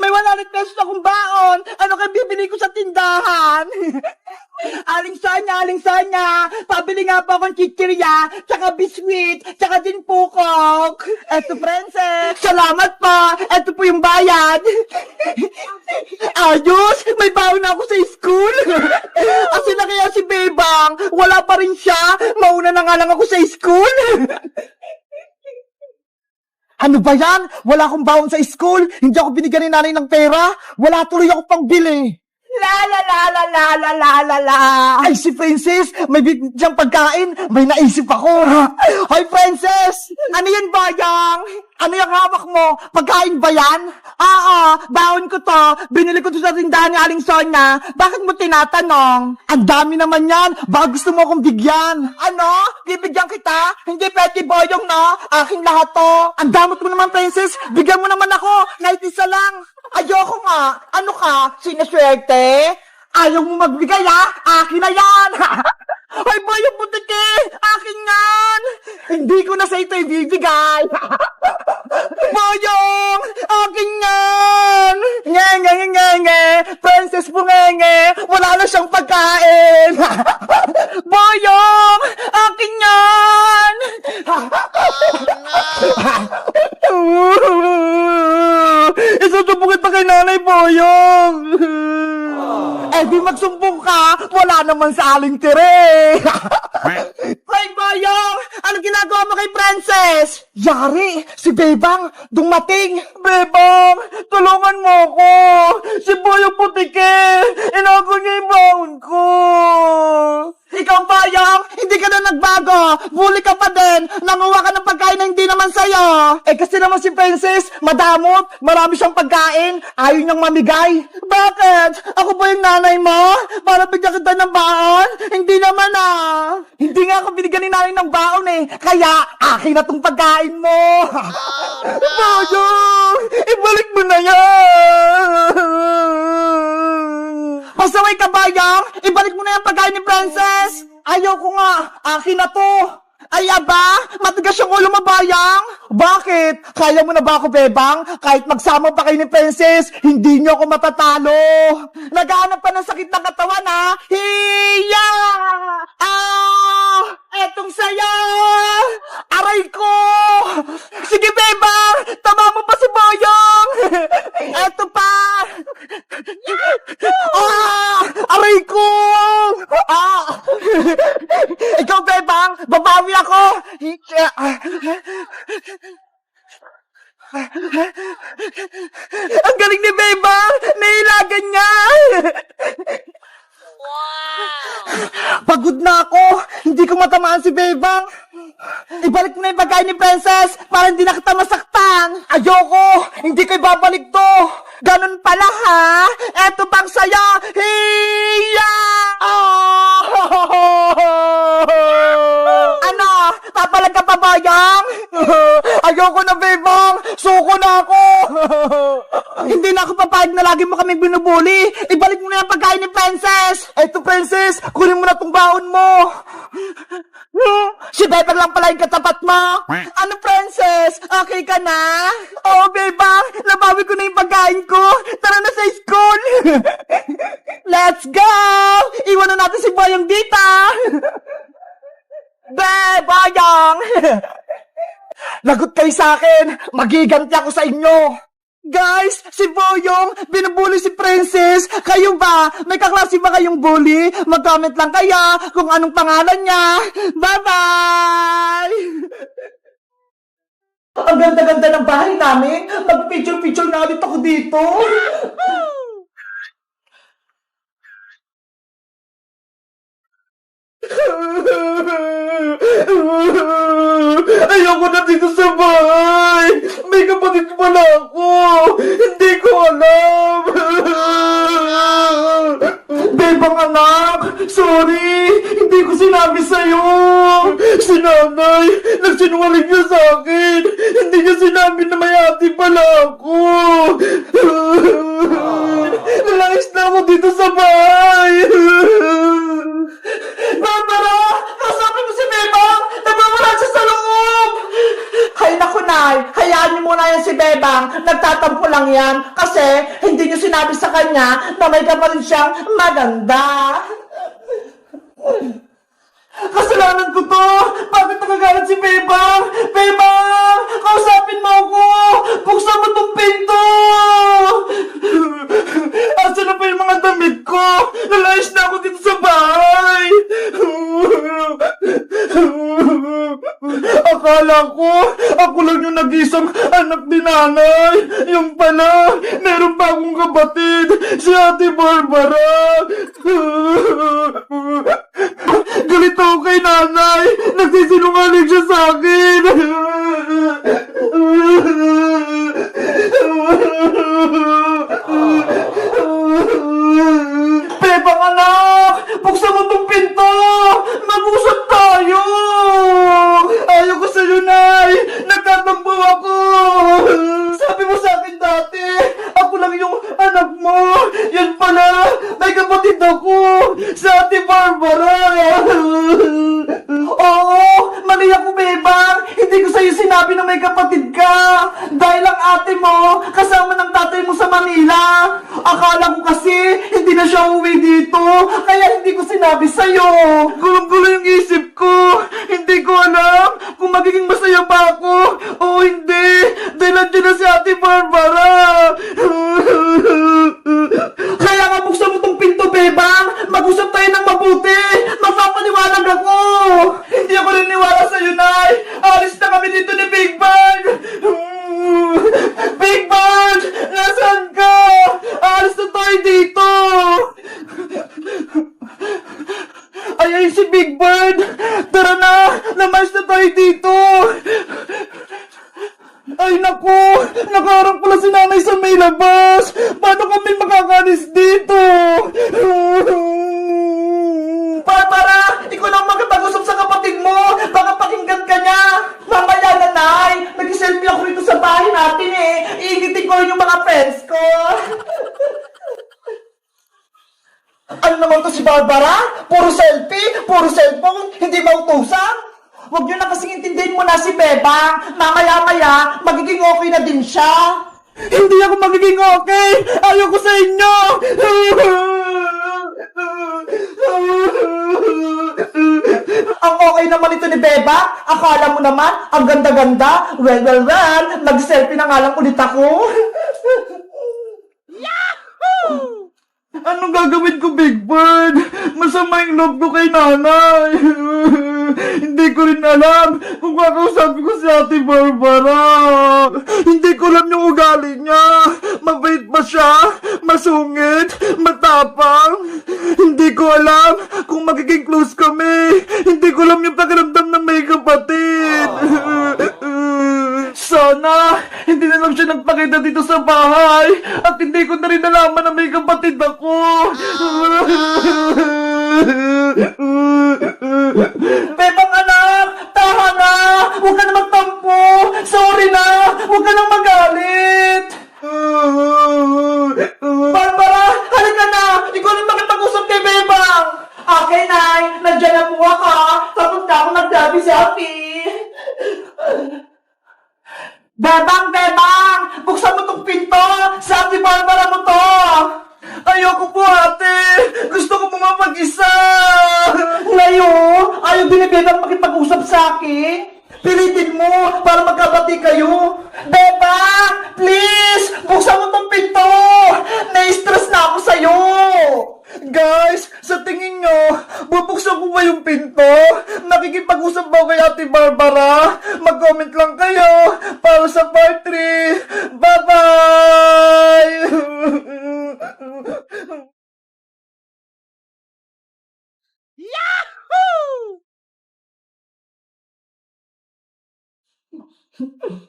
May 100 pesos akong baon. Ano kaya bibili ko sa tindahan? Aling Sonya, pabili nga po akong chichirya, tsaka biskwit, tsaka din pukok. Eto, princess. Salamat po. Eto po yung bayad. Ayos, may baon na ako sa school. Kasi na kaya si Bebang, wala pa rin siya. Mauna na nga lang ako sa school. Ano ba yan? Wala akong baon sa school. Hindi ako binigyan ni nanay ng pera. Wala tuloy ako pang bili. La. Ay, si Princess, may bigyang pagkain. May naisip ako. Hoy, Princess! Ano yan, Bayang? Ano yung hawak mo? Pagkain ba yan? Baon ko to. Binili ko to sa tindahan ni Aling Sonya. Bakit mo tinatanong? Ang dami naman yan. Baka gusto mo akong bigyan. Ano? Bibigyan kita? Hindi pwede, Boyong, no? Aking lahat to. Ang damot mo naman, Princess. Bigyan mo naman ako. Kahit isa lang. Ayoko nga. Ano ka? Sinaswerte? Ayaw mo magbigay, ha? Akin na yan! Ay, Boyong Butiki! Akin yan! Hindi ko na sa ito ibibigay! Boyong! Akin yan! Nge! Princess Bungenge! Wala na siyang pagkain! Boyong! Akin yan! Isusumbungin pa kay Nanay Boyong! Eh di magsumbong ka, wala naman sa Aling Tere. Hoy Boyong, ano ginagawa mo kay Princess? Yari, si Bebang dumating. Bebang, tulungan mo ko. Si Boyong Putike, inago niya yung baon ko. Ikaw, Boyong, hindi ka na nagbago. Bully ka pa din. Nanguha ka ng pagkain na hindi naman sa'yo. Eh kasi naman si Princess, madamot. Marami siyang pagkain. Ayaw niyang mamigay. Bakit? Ako ba yung nanay mo? Para bigyan kita ng baon? Hindi naman Hindi nga ako binigyan ni nanay ng baon eh. Kaya, akin na tong pagkain mo. Boyong, ibalik mo na yan. Pasaway ka, Boyong. Ibalik mo na yung pagkain ni Princess. Ayoko nga. Akin na to. Ay, aba? Matigas yung ulo mo, Bayang? Bakit? Kaya mo na ba ako, Bebang? Kahit magsama pa kayo ni Princess, hindi niyo ako matatalo. Naghahanap pa ng sakit ng katawan, ha? Hiya! Etong saya! Aray ko! Sige, Bebang! Tama mo pa si Boyong! Eto pa! Aray ko! Ikaw, Bebang! Babawi ako! Ang galing ni Bebang! Nailagan niya! Pagod na ako! Hindi ko matamaan si Bebang! Ibalik mo na yung pagkain ni Princess para hindi na kita masaktan! Ayoko! Hindi ko ibabalik to! Ganun pala, ha? Eto pang saya! Hiya! Ano? Papalag ka pa, Bayang? Ayoko na, Bebang! Suko na ako! Hindi na ako papayag na lagi mo kami binubuli! Ibalik mo na yung pagkain ni Princess! Eto, Princess! Kunin mo na tong baon mo! Si Bebang lang pala yung katapat mo! Ano, Princess? Okay ka na? Oo, Bebang! Nabawi ko na yung pagkain ko! Tara na sa school! Let's go! Iwan na natin si Boyong dito! Boyong! Lagot kayo sa akin! Magiganti ako sa inyo! Guys, si Boyong, binubuli si Princess. Kayo ba? May kaklase ba kayong bully? Mag-comment lang kaya kung anong pangalan niya. Bye-bye! Ang ganda-ganda ng bahay namin. Mag-picture-picture na ulit ako dito. Ayoko na dito sa bahay. May kapatid pala ako. Hindi ko alam. Bebang anak, sorry. Hindi ko sinabi sa'yo. Si nanay, nagsinungaling niya sa akin. Hindi niya sinabi na may ate pala ako. Nalayas na ako dito sa bahay. Barbara! Kasabi mo si Bebang! Nagmamala siya sa loob! Hay naku, Nay! Hayaan niyo muna yan si si Bebang, nagtatampo lang yan kasi hindi niyo sinabi sa kanya na may kapatid siyang maganda. Kasalanan ko to! Bakit nagagalit si Bebang? Bebang! Kausapin mo ako! Buksan mo tong pinto! Asa na pa yung mga damit ko? Nalayas na ako dito sa bahay! Akala ko, ako lang yung nag-isang anak ni nanay. Yung pala, meron pa akong kapatid, si Ate Barbara. Galit ako kay nanay. Nagsisinungaling siya sa akin. Bebang anak, buksan mo tong pinto. Mag-usap tayo. Ayaw ko sa'yo, Nay. Nagtatampo ako. Sabi mo sa akin dati, ako lang yung anak mo. Yan pala, may kapatid ako. Sa Ate Barbara. Oo, mali ako, Bebang. Hindi ko sa'yo sinabi na may kapatid ka. Dahil ang ate mo, kasama ng tatay mo sa Manila. Akala ko kasi, hindi na siya uwi dito. Kaya hindi ko sinabi sa'yo. Gulo-gulo yung isip ko. Hindi ko alam kung magiging masaya pa ako o hindi. Dahil nandiyan na si Ate Barbara. Kaya nga buksan mo tong pinto, Bebang. Mag-usap tayo ng mabuti. Magpapaliwanag ako. Hindi ako niniwala sa'yo, Nay. Alis na kami dito ni Big Bird. Big Bird! Nasaan ka? Alis na tayo dito. Ay, si Big Bird. Tara na. Namayos na tayo dito. Ay, naku! Nakaharap pala si nanay sa may labas! Paano kami makakalis dito? Barbara! Ikaw lang magkapag-usap sa kapatid mo! Baka pakinggan ka niya! Mamaya na, Nay! Nag-selfie ako rito sa bahay natin eh! Iingitin ko rin yung mga friends ko! Ano naman to si Barbara? Puro selfie? Puro cellphone? Hindi mautusan? Huwag niyo na kasing intindihin mo na si Bebang. Mamaya-maya, magiging okay na din siya. Hindi ako magiging okay! Ayoko sa inyo! Ang okay naman ito ni Bebang. Akala mo naman, ang ganda-ganda. Well, mag-selfie na nga lang ulit ako. Yahoo! Anong gagawin ko, Big Bird? Masama yung loob ko kay nanay. Hindi ko rin alam kung kakausapin ko si Ate Barbara. Hindi ko alam yung ugali niya. Mabait ba siya? Masungit? Matapang? Hindi ko alam kung magiging close kami. Hindi ko alam yung pakiramdam ng may kapatid. Sana, hindi na lang siya nagpakita dito sa bahay at hindi ko na rin nalaman na may kapatid ako. Bebang anak, taha na! Huwag ka na magtampo! Sorry na! Huwag ka na magalit! Barbara, halika na! Ikaw na makipag-usap kay Bebang! Okay, Nay! Nandiyan na po ako! Tapos na ako nagdabi-sabi! Bebang! Buksan mo tong pinto! Sa Ate Barbara mo to! Ayoko po, ate! Gusto ko po mapag-isa! Ngayon, ayaw din ni Bebang makipag-usap sa akin? Pilitin mo para magkabati kayo! Bebang! Please! Buksan mo tong pinto! Na-stress na ako sa'yo! Guys, sa tingin nyo, bubuksan ko ba yung pinto? Nakikipag-usap ba kay Ate Barbara? Mag-comment lang kayo para sa part 3. Bye-bye! Yahoo!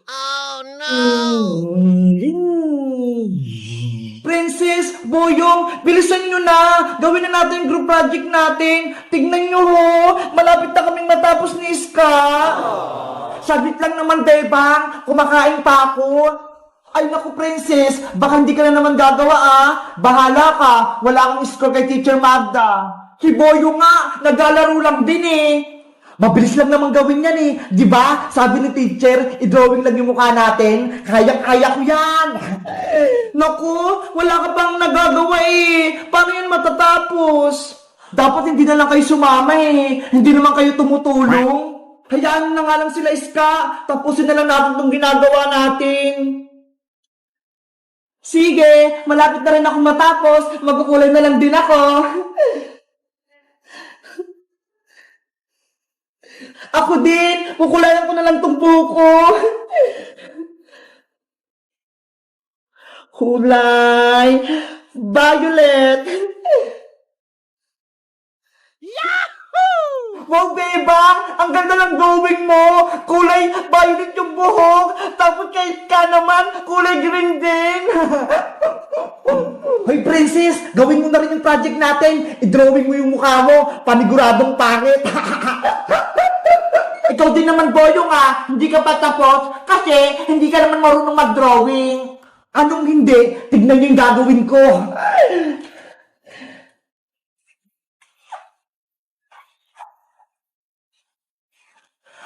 Oh no! Princess, Boyong, bilisan nyo na! Gawin na natin yung group project natin! Tignan nyo ho! Malapit na kaming matapos ni Iska! Sabit lang naman, Bebang! Kumakain pa ako! Ay naku, Princess! Baka hindi ka na naman gagawa ah! Bahala ka! Wala akong score kay Teacher Magda! Si Boyong nga! Naglalaro lang din eh! Mabilis lang naman gawin yan eh. Di ba? Sabi ni teacher, i-drawing lang yung mukha natin. Kaya-kaya ko yan. Naku, wala ka pang nagagawa eh. Paano yan matatapos? Dapat hindi na lang kayo sumama eh. Hindi naman kayo tumutulong. Hayaan na nga lang sila, Iska. Tapusin na lang natin itong ginagawa natin. Sige, malapit na rin ako matapos. Magkukulay na lang din ako. Ako din, kukulayan ko na lang itong buko. Kulay violet. Wow, bebang! Ang ganda ng drawing mo! Kulay violet yung buhok! Tapos kahit ka naman, kulay green din! Hoy, princess! Gawin mo na rin yung project natin! I-drawing mo yung mukha mo! Paniguradong pangit! Ikaw din naman, Boyong ah! Hindi ka pa tapos kasi hindi ka naman marunong mag-drawing! Anong hindi? Tignan niyo yung gagawin ko!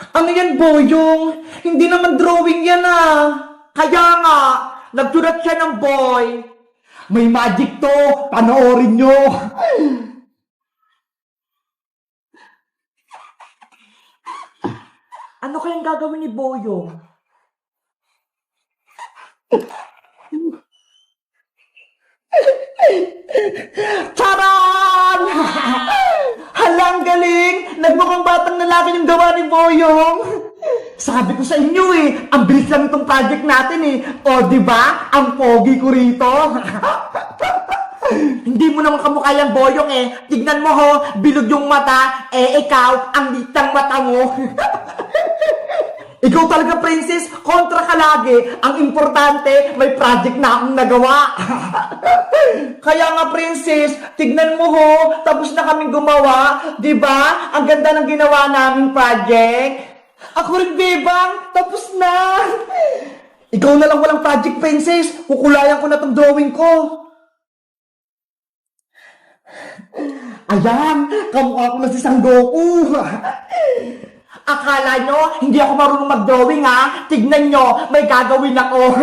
Ano yan, Boyong? Hindi naman drawing yan ah. Kaya nga, nagsulat siya ng boy. May magic to. Panoorin nyo. Ano kayang gagawin ni Boyong? Charan! Halang galing! Nagmukhang batang lalaki yung gawa ni Boyong. Sabi ko sa inyo eh, ang bilis lang itong project natin eh. O, di ba? Ang pogi ko rito. Hindi mo naman kamukha yung Boyong eh. Tignan mo ho, bilog yung mata. Eh, ikaw, ang litang mata mo. Ikaw talaga, princess, kontra ka lagi. Ang importante, may project na akong nagawa. Kaya nga, princess, tignan mo ho, tapos na kaming gumawa. Diba? Ang ganda ng ginawa naming project. Ako rin, bebang, tapos na. Ikaw na lang walang project, princess. Kukulayan ko na tong drawing ko. Ayan, kamukha ko na si Sangoku. Akala nyo, hindi ako marunong mag-drawing ha? Tignan nyo, may gagawin ako.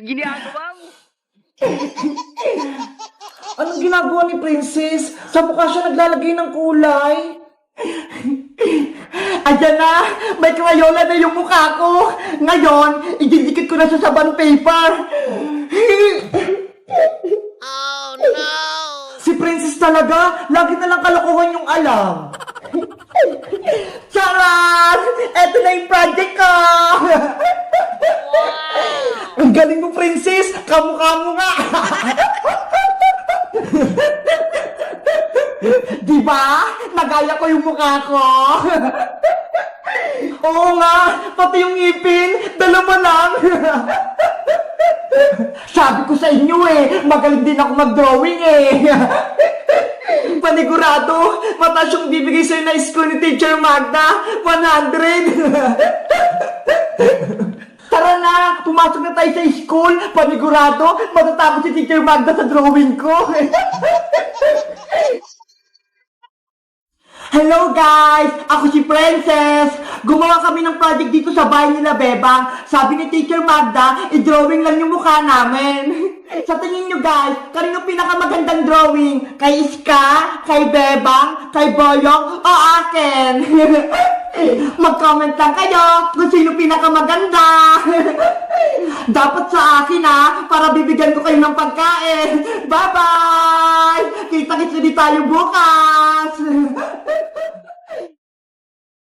Ginagawa mo? Anong ginagawa ni Princess? Sa mukha siya naglalagay ng kulay. Ayan na, may krayola na yung mukha ko. Ngayon, ididikit ko na sa bond paper. Oh no! Si Princess talaga, lagi na lang kalokohan yung alam. Charan! Eto na yung project ko! Ang galing mo, Princess! Kamukha mo nga! Diba? Nagaya ko yung mukha ko! Oo nga! Pati yung ngipin! Dalawa lang! Sabi ko sa inyo eh, magaling din ako mag-drawing eh. Panigurado, mataas yung bibigay sa'yo na school ni Teacher Magda, 100. Tara na, pumasok na tayo sa school, panigurado, matatapos si Teacher Magda sa drawing ko. Hello guys! Ako si Princess! Gumawa kami ng project dito sa bahay nila Bebang. Sabi ni Teacher Magda, i-drawing lang yung mukha namin. Sa tingin nyo guys, kanino pinakamagandang drawing? Kay Iska? Kay Bebang? Kay Boyong? O akin? Mag-comment lang kayo kung sino pinakamaganda. Dapat sa akin para bibigyan ko kayo ng pagkain. Bye-bye! Kita-kits ulit tayo bukas!